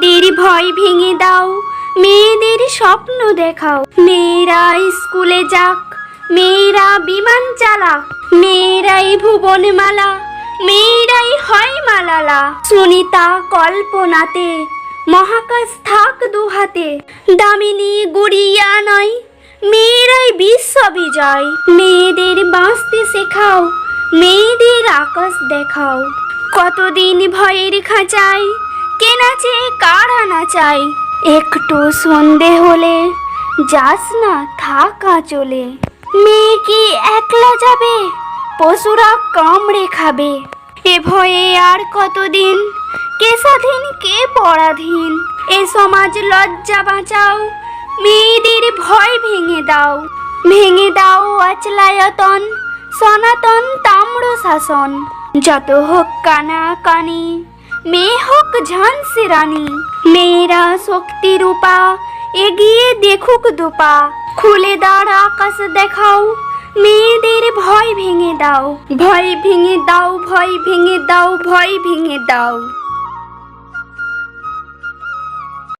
মেয়েদের ভয় ভেঙে দাও, মেয়েদের স্বপ্ন দেখাও। মেয়েরা স্কুলে যাক, মেয়েরা বিমান চালাক, মেয়েরাই ভুবনমালা, মেয়েরাই হয় মালালা। সুনিতা কল্পনাতে মহাকাশ থাক দুহাতে, দামিনী গুড়িয়া নয়, মেয়েরাই বিশ্ব বিজয়। মেয়েদের বাঁচতে শেখাও, মেয়েদের আকাশ দেখাও। কতদিন ভয়ের খাঁচায়, কে নাচে কারা নাচাই। একটু সন্ধে হলে যাস না থাকা চলে। মেয়ে কি একলা যাবে, পশুরা কামড়ে খাবে। এ ভয়ে আর কতদিন, কে স্বাধীন কে পরাধীন। এ সমাজ লজ্জা বাঁচাও, মেয়েদের ভয় ভেঙে দাও। ভেঙে দাও অচলায়তন, সনাতন তাম্র শাসন। যত হোক কানা কানি, মেয়ে হোক ঝাঁসি রানী। মেয়েরা শক্তি রূপা, এগিয়ে দেখুক দুপা। খুলে দাঁড় আকাশ দেখাও, মেয়েদের ভয় ভেঙে দাও। ভয় ভেঙে দাও, ভয় ভেঙে দাও, ভয় ভেঙে দাও।